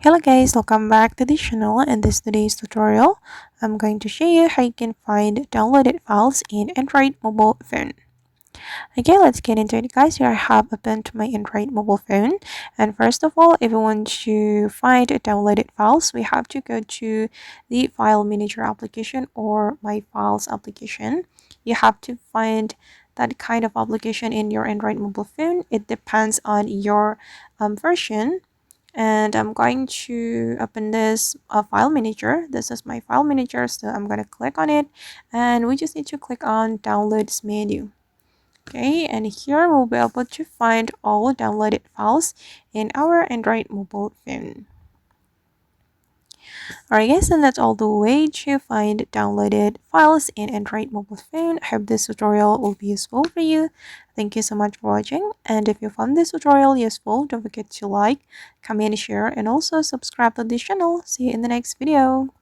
Hello guys, welcome back to the channel. In this today's tutorial, I'm going to show you how you can find downloaded files in Android mobile phone. Okay, let's get into it guys. Here I have opened my Android mobile phone, and first of all, if you want to find downloaded files, we have to go to the file manager application or my files application. You have to find that kind of application in your Android mobile phone. It depends on your version, and I'm going to open this file manager. This is my file manager, so I'm going to click on it, and we just need to click on downloads menu. Okay, and here we'll be able to find all downloaded files in our Android mobile phone. Alright guys, and that's all the way to find downloaded files in Android mobile phone. I hope this tutorial will be useful for you. Thank you so much for watching, and if you found this tutorial useful, don't forget to like, comment, share, and also subscribe to this channel. See you in the next video.